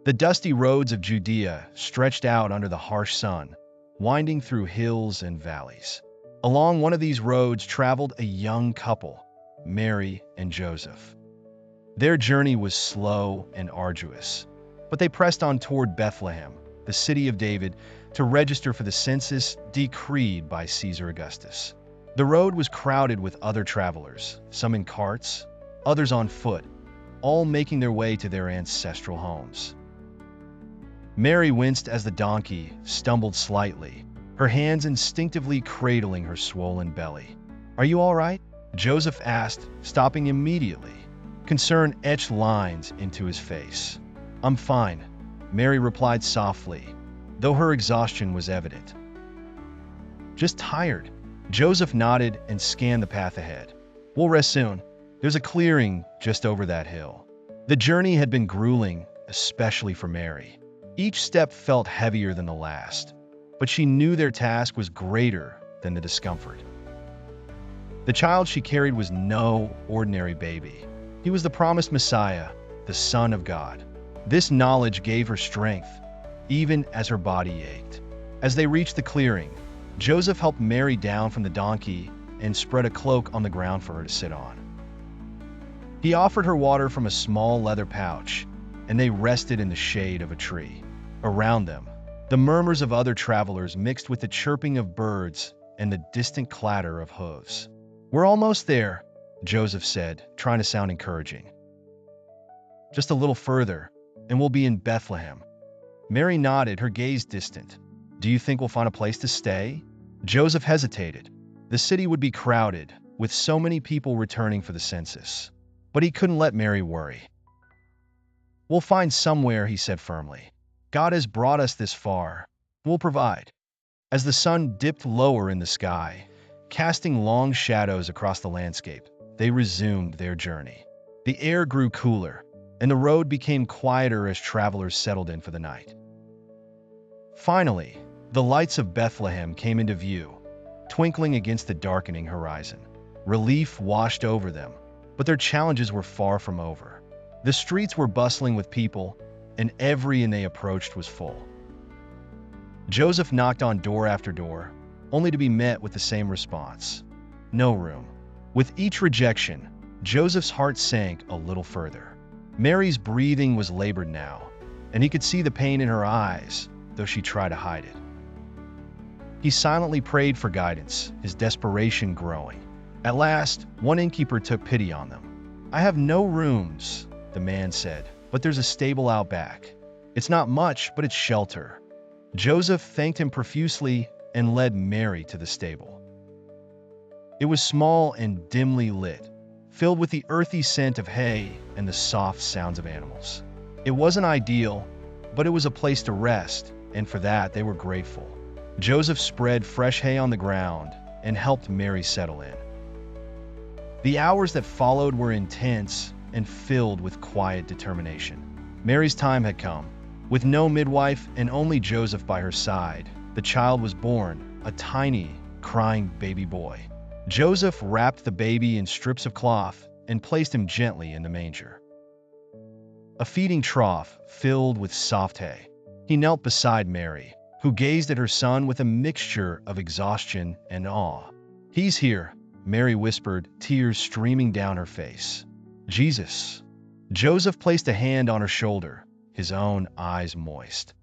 The dusty roads of Judea stretched out under the harsh sun, winding through hills and valleys. Along one of these roads traveled a young couple, Mary and Joseph. Their journey was slow and arduous, but they pressed on toward Bethlehem, the city of David, to register for the census decreed by Caesar Augustus. The road was crowded with other travelers, some in carts, others on foot, all making their way to their ancestral homes. Mary winced as the donkey stumbled slightly, her hands instinctively cradling her swollen belly. "Are you all right?" Joseph asked, stopping immediately. Concern etched lines into his face. "I'm fine," Mary replied softly, though her exhaustion was evident. "Just tired." Joseph nodded and scanned the path ahead. "We'll rest soon. There's a clearing just over that hill." The journey had been grueling, especially for Mary. Each step felt heavier than the last, but she knew their task was greater than the discomfort. The child she carried was no ordinary baby. He was the promised Messiah, the Son of God. This knowledge gave her strength, even as her body ached. As they reached the clearing, Joseph helped Mary down from the donkey and spread a cloak on the ground for her to sit on. He offered her water from a small leather pouch, and they rested in the shade of a tree. Around them, the murmurs of other travelers mixed with the chirping of birds and the distant clatter of hooves. "We're almost there," Joseph said, trying to sound encouraging. "Just a little further, and we'll be in Bethlehem." Mary nodded, her gaze distant. "Do you think we'll find a place to stay?" Joseph hesitated. The city would be crowded, with so many people returning for the census. But he couldn't let Mary worry. "We'll find somewhere," he said firmly. "God has brought us this far. We'll provide." As the sun dipped lower in the sky, casting long shadows across the landscape, they resumed their journey. The air grew cooler, and the road became quieter as travelers settled in for the night. Finally, the lights of Bethlehem came into view, twinkling against the darkening horizon. Relief washed over them, but their challenges were far from over. The streets were bustling with people, and every inn they approached was full. Joseph knocked on door after door, only to be met with the same response: no room. With each rejection, Joseph's heart sank a little further. Mary's breathing was labored now, and he could see the pain in her eyes, though she tried to hide it. He silently prayed for guidance, his desperation growing. At last, one innkeeper took pity on them. "I have no rooms," the man said, "but there's a stable out back. It's not much, but it's shelter." Joseph thanked him profusely and led Mary to the stable. It was small and dimly lit, filled with the earthy scent of hay and the soft sounds of animals. It wasn't ideal, but it was a place to rest, and for that they were grateful. Joseph spread fresh hay on the ground and helped Mary settle in. The hours that followed were intense and filled with quiet determination. Mary's time had come. With no midwife and only Joseph by her side, the child was born, a tiny, crying baby boy. Joseph wrapped the baby in strips of cloth and placed him gently in the manger. A feeding trough filled with soft hay. He knelt beside Mary, who gazed at her son with a mixture of exhaustion and awe. "He's here," Mary whispered, tears streaming down her face. "Jesus." Joseph placed a hand on her shoulder, his own eyes moist.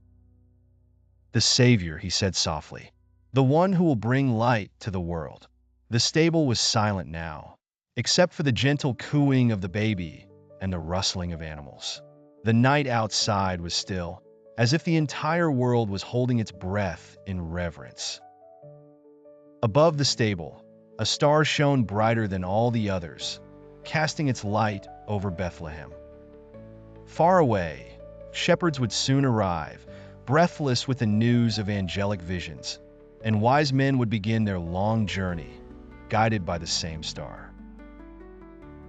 "The Savior," he said softly, "the one who will bring light to the world." The stable was silent now, except for the gentle cooing of the baby and the rustling of animals. The night outside was still, as if the entire world was holding its breath in reverence. Above the stable, a star shone brighter than all the others, casting its light over Bethlehem. Far away, shepherds would soon arrive, breathless with the news of angelic visions, and wise men would begin their long journey, guided by the same star.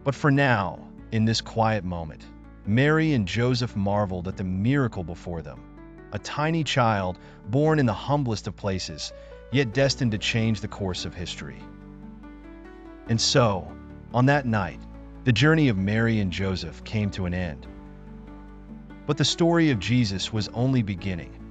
But for now, in this quiet moment, Mary and Joseph marveled at the miracle before them. A tiny child, born in the humblest of places, yet destined to change the course of history. And so, on that night, the journey of Mary and Joseph came to an end. But the story of Jesus was only beginning.